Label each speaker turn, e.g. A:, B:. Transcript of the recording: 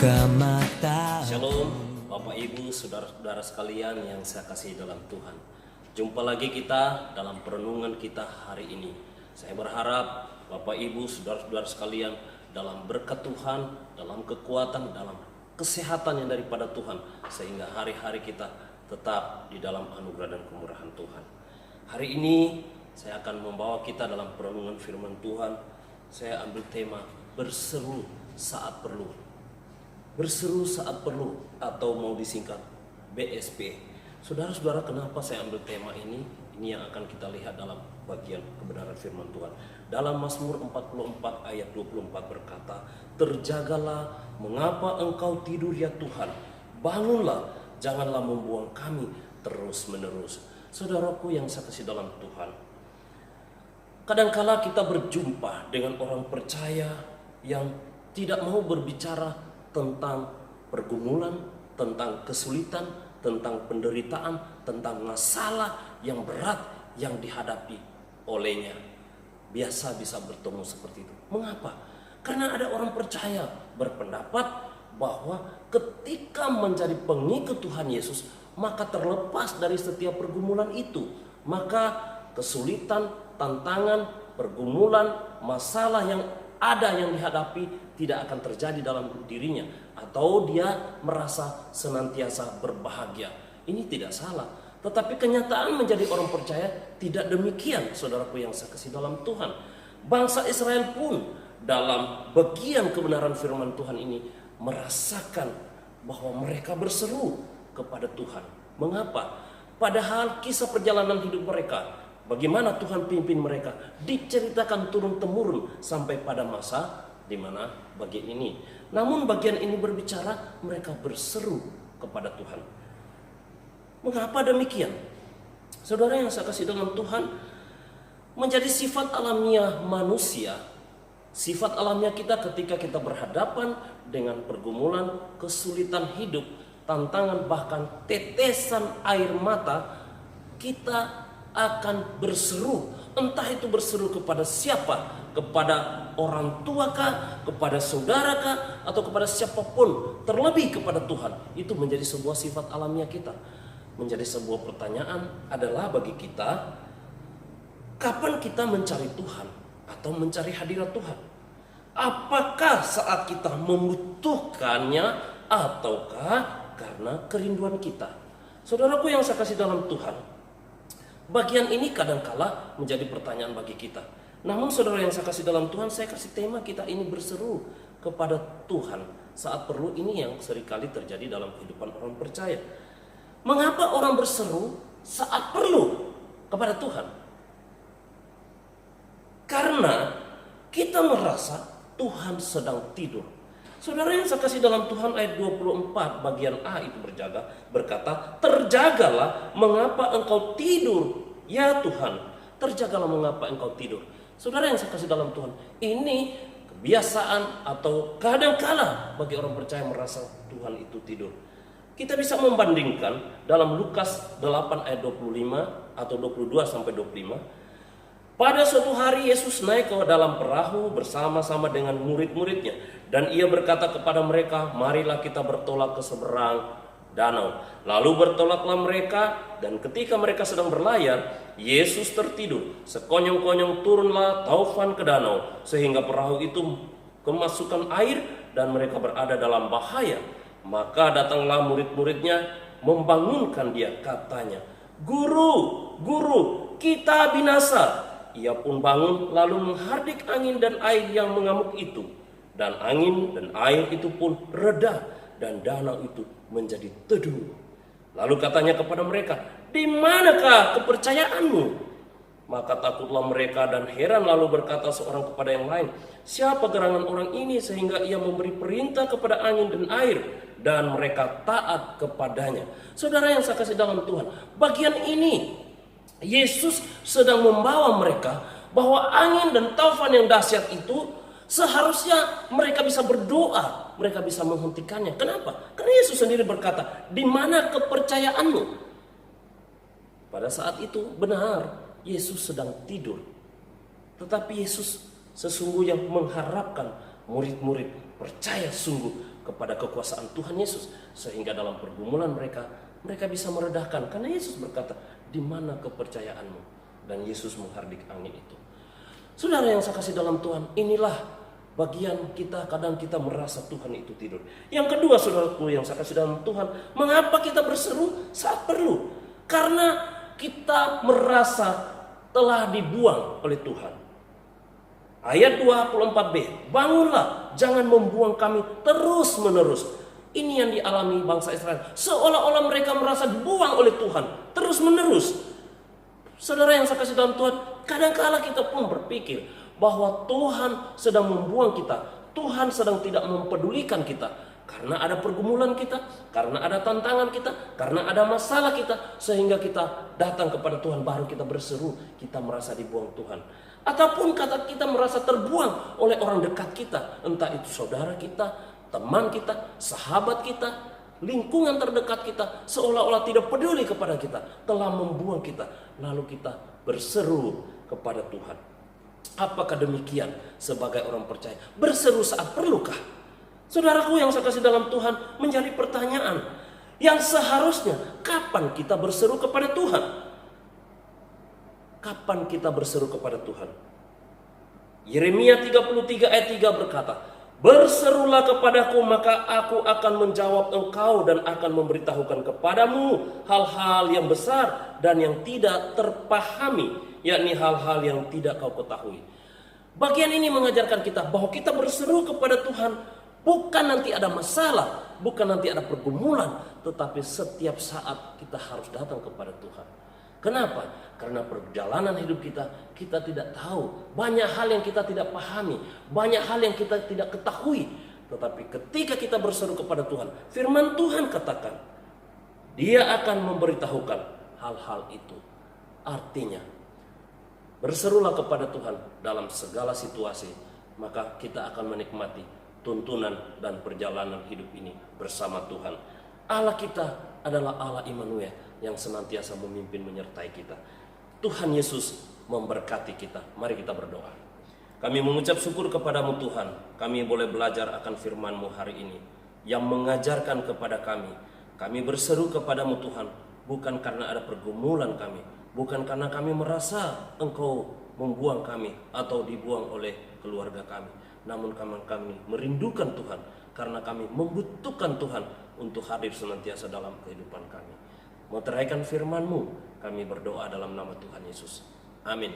A: buka mata.
B: Shalom Bapak Ibu Saudara-saudara sekalian yang saya kasih dalam Tuhan. Jumpa lagi kita dalam perenungan kita hari ini. Saya berharap Bapak Ibu Saudara-saudara sekalian dalam berkat Tuhan, dalam kekuatan, dalam kesehatan yang daripada Tuhan, sehingga hari-hari kita tetap di dalam anugerah dan kemurahan Tuhan. Hari ini saya akan membawa kita dalam perenungan firman Tuhan. Saya ambil tema berseru saat perlu. Berseru saat perlu, atau mau disingkat BSP. Saudara-saudara, kenapa saya ambil tema ini? Ini yang akan kita lihat dalam bagian kebenaran firman Tuhan. Dalam Mazmur 44 ayat 24 berkata, "Terjagalah, mengapa engkau tidur ya Tuhan? Bangunlah, janganlah membuang kami terus-menerus." Saudaraku yang saya kasih dalam Tuhan, kadangkala kita berjumpa dengan orang percaya yang tidak mau berbicara tentang pergumulan, tentang kesulitan, tentang penderitaan, tentang masalah yang berat yang dihadapi olehnya. Biasa bisa bertemu seperti itu. Mengapa? Karena ada orang percaya berpendapat bahwa ketika menjadi pengikut Tuhan Yesus, maka terlepas dari setiap pergumulan itu, maka kesulitan, tantangan, pergumulan, masalah yang ada yang dihadapi tidak akan terjadi dalam dirinya, atau dia merasa senantiasa berbahagia. Ini tidak salah, tetapi kenyataan menjadi orang percaya tidak demikian, saudaraku yang saya kasih dalam Tuhan. Bangsa Israel pun dalam bagian kebenaran firman Tuhan ini merasakan bahwa mereka berseru kepada Tuhan. Mengapa? Padahal kisah perjalanan hidup mereka, bagaimana Tuhan pimpin mereka, diceritakan turun-temurun sampai pada masa di mana bagian ini. Namun bagian ini berbicara mereka berseru kepada Tuhan. Mengapa demikian? Saudara yang saya kasih dalam Tuhan, menjadi sifat alamiah manusia, sifat alamiah kita ketika kita berhadapan dengan pergumulan, kesulitan hidup, tantangan, bahkan tetesan air mata, kita akan berseru. Entah itu berseru kepada siapa, kepada orang tua kah, kepada saudara kah, atau kepada siapapun, terlebih kepada Tuhan. Itu menjadi sebuah sifat alamiah kita. Menjadi sebuah pertanyaan adalah bagi kita, kapan kita mencari Tuhan atau mencari hadirat Tuhan? Apakah saat kita membutuhkannya, ataukah karena kerinduan kita? Saudaraku yang saya kasih dalam Tuhan, bagian ini kadangkala menjadi pertanyaan bagi kita. Namun saudara yang saya kasih dalam Tuhan, saya kasih tema kita ini berseru kepada Tuhan saat perlu. Ini yang seringkali terjadi dalam kehidupan orang percaya. Mengapa orang berseru saat perlu kepada Tuhan? Karena kita merasa Tuhan sedang tidur. Saudara yang saya kasih dalam Tuhan, ayat 24 bagian A itu berkata, "Terjagalah, mengapa engkau tidur ya Tuhan?" Terjagalah, mengapa engkau tidur. Saudara yang saya kasih dalam Tuhan, ini kebiasaan atau kadangkala bagi orang percaya merasa Tuhan itu tidur. Kita bisa membandingkan dalam Lukas 8 ayat 25 atau 22 sampai 25. Pada suatu hari Yesus naik ke dalam perahu bersama-sama dengan murid-muridnya, dan ia berkata kepada mereka, "Marilah kita bertolak ke seberang danau." Lalu bertolaklah mereka, dan ketika mereka sedang berlayar, Yesus tertidur. Sekonyong-konyong turunlah taufan ke danau, sehingga perahu itu kemasukan air dan mereka berada dalam bahaya. Maka datanglah murid-muridnya membangunkan dia, katanya, "Guru, Guru, kita binasa." Ia pun bangun lalu menghardik angin dan air yang mengamuk itu. Dan angin dan air itu pun reda, dan danau itu menjadi teduh. Lalu katanya kepada mereka, "Di manakah kepercayaanmu?" Maka takutlah mereka dan heran, lalu berkata seorang kepada yang lain, "Siapa gerangan orang ini sehingga ia memberi perintah kepada angin dan air, dan mereka taat kepadanya?" Saudara yang saya kasih dalam Tuhan, bagian ini Yesus sedang membawa mereka bahwa angin dan taufan yang dahsyat itu seharusnya mereka bisa berdoa, mereka bisa menghentikannya. Kenapa? Karena Yesus sendiri berkata, "Di mana kepercayaanmu?" Pada saat itu benar Yesus sedang tidur. Tetapi Yesus sesungguhnya mengharapkan murid-murid percaya sungguh kepada kekuasaan Tuhan Yesus, sehingga dalam pergumulan mereka bisa meredahkan, karena Yesus berkata, di mana kepercayaanmu? Dan Yesus menghardik angin itu. Saudara yang saya kasih dalam Tuhan, inilah bagian kita, kadang kita merasa Tuhan itu tidur. Yang kedua, saudaraku yang saya kasih dalam Tuhan, mengapa kita berseru saat perlu? Karena kita merasa telah dibuang oleh Tuhan. Ayat 24b, bangunlah, jangan membuang kami terus menerus. Ini yang dialami bangsa Israel, seolah-olah mereka merasa dibuang oleh Tuhan terus menerus. Saudara yang saya kasih dalam Tuhan, kadang-kala kita pun berpikir bahwa Tuhan sedang membuang kita, Tuhan sedang tidak mempedulikan kita, karena ada pergumulan kita, karena ada tantangan kita, karena ada masalah kita, sehingga kita datang kepada Tuhan, baru kita berseru, kita merasa dibuang Tuhan. Ataupun kata kita merasa terbuang oleh orang dekat kita, entah itu saudara kita, teman kita, sahabat kita, lingkungan terdekat kita, seolah-olah tidak peduli kepada kita, telah membuang kita. Lalu kita berseru kepada Tuhan. Apakah demikian sebagai orang percaya? Berseru saat perlukah? Saudaraku yang saya kasih dalam Tuhan, menjadi pertanyaan yang seharusnya, kapan kita berseru kepada Tuhan? Kapan kita berseru kepada Tuhan? Yeremia 33 ayat 3 berkata, berserulah kepadaku, maka aku akan menjawab engkau dan akan memberitahukan kepadamu hal-hal yang besar dan yang tidak terpahami, yakni hal-hal yang tidak kau ketahui. Bagian ini mengajarkan kita bahwa kita berseru kepada Tuhan bukan nanti ada masalah, bukan nanti ada pergumulan, tetapi setiap saat kita harus datang kepada Tuhan. Kenapa? Karena perjalanan hidup kita tidak tahu. Banyak hal yang kita tidak pahami, banyak hal yang kita tidak ketahui. Tetapi ketika kita berseru kepada Tuhan, firman Tuhan katakan, Dia akan memberitahukan hal-hal itu. Artinya, berserulah kepada Tuhan dalam segala situasi, maka kita akan menikmati tuntunan dan perjalanan hidup ini bersama Tuhan. Allah kita adalah Allah Immanuel yang senantiasa memimpin menyertai kita. Tuhan Yesus memberkati kita. Mari kita berdoa. Kami mengucap syukur kepadamu Tuhan. Kami boleh belajar akan firman-Mu hari ini yang mengajarkan kepada kami. Kami berseru kepadamu Tuhan bukan karena ada pergumulan kami, bukan karena kami merasa Engkau membuang kami atau dibuang oleh keluarga kami. Namun kami merindukan Tuhan karena kami membutuhkan Tuhan untuk hadir senantiasa dalam kehidupan kami. Meteraikan firman-Mu, kami berdoa dalam nama Tuhan Yesus. Amin.